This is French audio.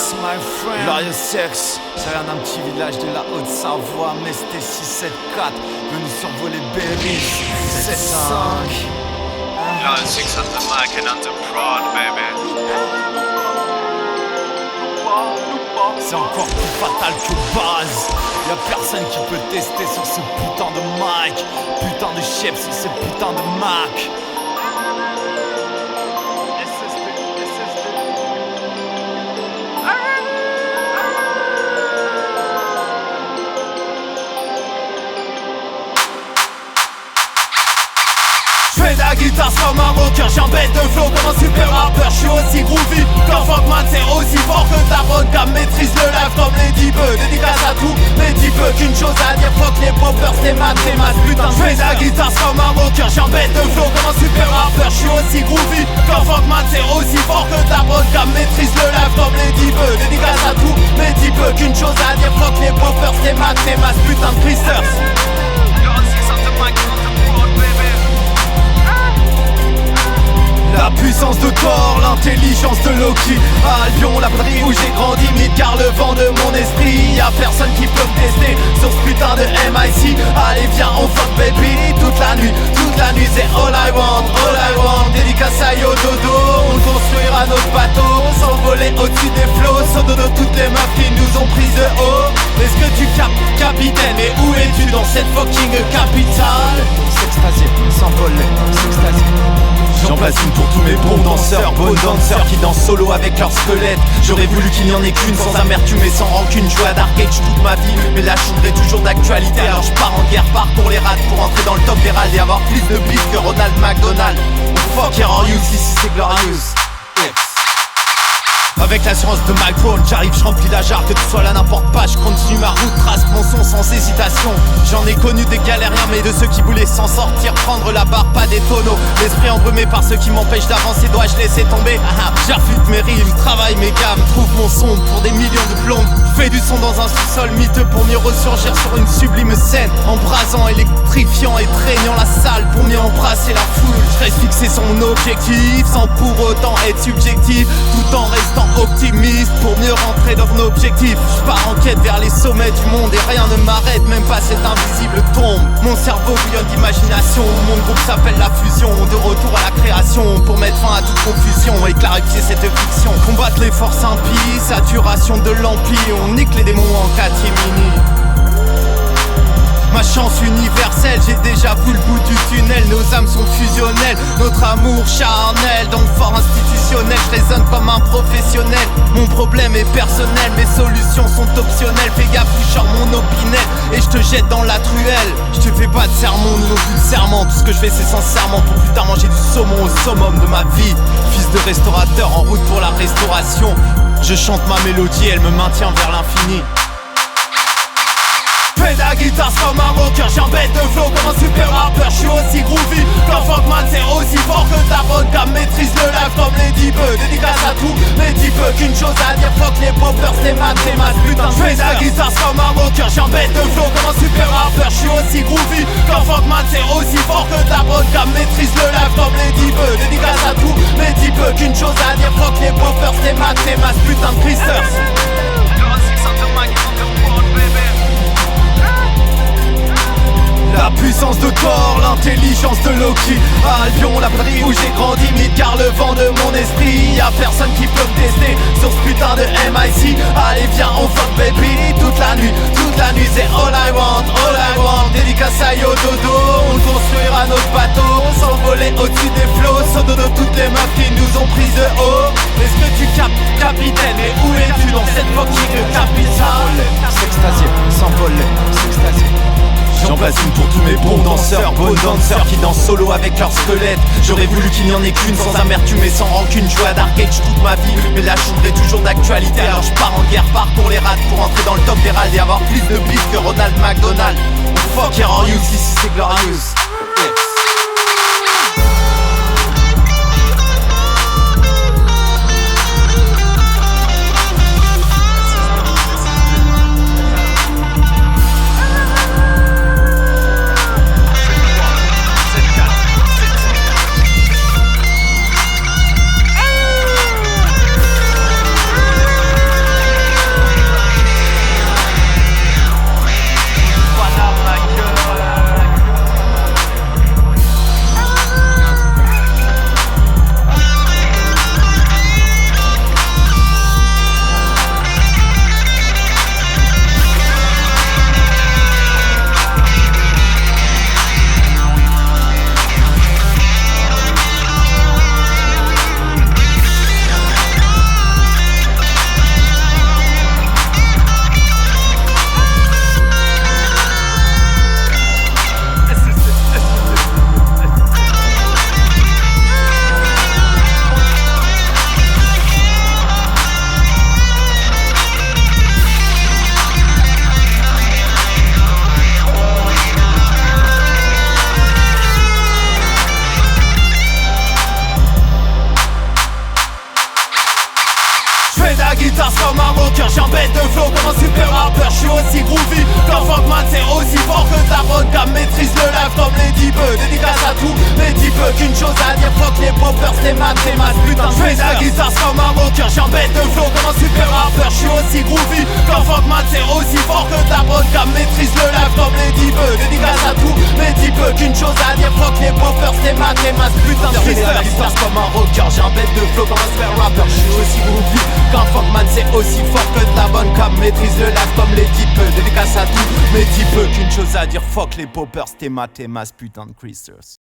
Sex, my friend. Glorious Sex, ça vient d'un petit village de la Haute-Savoie. Mesté 674, venu survoler Berry 75. Glorious Sex on the mic and on the prod, baby. C'est encore plus fatal que base. Y'a personne qui peut tester sur ce putain de mic. Putain de chef sur ce putain de Mac. J'fais de la guitare comme un rocker, j'ai un bête de flow comme un super rappeur. J'suis aussi groovy qu'un Fogman, c'est aussi fort que ta vodka. Maîtrise le live comme les dipeux, dédicace à tous les dipeux. Qu'une chose à dire, fuck les poppers, c'est ma putain. J'fais de la guitare comme un rocker, j'ai un bête de flow comme un super rappeur. J'suis aussi groovy qu'un Fogman, c'est aussi fort que ta vodka. Maîtrise le live comme les dipeux, dédicace à tous les dipeux. Qu'une chose à dire, fuck les poppers, c'est ma putain de Christers. Glorious Sex on the mic and on the prod, baby. La puissance de Thor, l'intelligence de Loki. À Albion, la patrie où j'ai grandi, car le vent de mon esprit. Y'a personne qui peut me tester sur ce putain de MIC. Allez viens on fuck baby, toute la nuit c'est all I want. Dédicace à Yo Dodo, on construira notre bateau. S'envoler au-dessus des flots, sans dodo toutes les meufs qui nous ont pris de haut. Est-ce que tu captes, capitaine, et où es-tu dans cette fucking capitale? S'extasier, s'envoler, s'extasier. J'en place une pour tous mes bons danseurs, bonnes danseurs qui dansent solo avec leur squelette. J'aurais voulu qu'il n'y en ait qu'une sans amertume et sans rancune. Jouer à Dark Age toute ma vie, mais la chambre est toujours d'actualité. Alors je pars en guerre, parcours les rats pour entrer dans le top des râles et avoir plus de bif que Ronald McDonald. Fuck here are you, ici c'est glorious. Avec l'assurance de microphone, j'arrive, je remplis la jarre, que tu sois là n'importe pas, je continue ma route, trace mon son sans hésitation. J'en ai connu des galériens, mais de ceux qui voulaient s'en sortir, prendre la barre, pas des tonneaux. L'esprit embrumé par ceux qui m'empêchent d'avancer, dois-je laisser tomber? J'affûte mes rimes, travaille mes gammes, trouve mon son pour des millions de plombes. Fais du son dans un sous-sol miteux pour mieux ressurgir sur une sublime scène. Embrasant, électrifiant et traînant la salle pour mieux embrasser la foule. Je reste fixé sur mon objectif, sans pour autant être subjectif, tout en restant optimiste pour mieux rentrer dans mon objectif. Je pars en quête vers les sommets du monde et rien ne m'arrête, même pas cette invisible tombe. Mon cerveau bouillonne d'imagination, mon groupe s'appelle La Fusion. De retour à la création pour mettre fin à toute confusion et clarifier cette fiction. Combattre les forces impies, saturation de l'ampli, on nique les démons en catimini. Ma chance universelle, j'ai déjà vu le bout du tunnel. Nos âmes sont fusionnelles, notre amour charnel. Donc fort institutionnel, je résonne comme un professionnel. Mon problème est personnel, mes solutions sont optionnelles. Fais gaffe où je sors mon opinel et je te jette dans la truelle. Je te fais pas de sermon, non plus de serment. Tout ce que je fais c'est sincèrement pour plus tard manger du saumon au summum de ma vie. Fils de restaurateur en route pour la restauration. Je chante ma mélodie, elle me maintient vers l'infini. Fais de la guitare comme un rocker, j'ai un bête de flow comme un super rappeur. J'suis aussi groovy qu'un Fogman, c'est aussi fort que ta vodka. Maîtrise le live comme les dipeux, dédicace à tous les dipeux. Qu'une chose à dire, fuck les poppers, c'est ma putain. J'fais de la guitare comme un rocker, j'ai un bête de flow comme un super rappeur. J'suis aussi groovy qu'un Fogman, c'est aussi fort que ta vodka. Maîtrise le live comme les dipeux, dédicace à tous les dipeux. Qu'une chose à dire, fuck les poppers, c'est ma putain de Christers. Glorious Sex on the mic and on the prod, baby. La puissance de Thor, l'intelligence de Loki. À Albion, la patrie où j'ai grandi, car le vent de mon esprit. Y'a personne qui peut me tester sur ce putain de MIC. Allez viens on fuck baby, toute la nuit c'est all I want. Dédicace à Yo Dodo, on construira notre bateau. S'envoler au-dessus des flots, sans dodo toutes les meufs qui nous ont pris de haut. Est-ce que tu captes, capitaine, et où es-tu dans cette fucking capitale? S'extasier, s'envoler, s'extasier. J'en place une pour tous mes bons danseurs, bonnes danseurs qui dansent solo avec leur squelette. J'aurais voulu qu'il n'y en ait qu'une sans amertume et sans rancune. Jouer à Dark Age toute ma vie, mais la chambre est toujours d'actualité. Alors je pars en guerre, parcours les rats pour entrer dans le top des râles et avoir plus de bif que Ronald McDonald. Fuck here are you, ici c'est glorious. la guitare comme un rocker, j'ai un bête de flow comme un super rappeur. Je suis aussi groovy quand Funkman, c'est aussi fort que ta vodka. Maîtrise le live comme les dipeux, dédicace à tous les dipeux. Qu'une chose à dire, fuck les poppers, c'est ma putain. J'fais la guitare comme un rocker, j'ai un bête de flow comme un super rappeur. Je suis aussi groovy quand Funkman, c'est aussi fort que ta vodka. Maîtrise le live comme les dipeux, dédicace à tous les dipeux. Qu'une chose à dire, fuck les poppers, c'est ma putain. J'fais la guitare comme un rocker, j'ai un bête de flow comme un super rappeur. Je suis aussi groovy quand Funkman, c'est aussi fort que ta bonne cam. Maîtrise le live comme les dipeux, dédicace à tous mes dipeux. Qu'une chose à dire, fuck les poppers, t'es ma putain de Christers.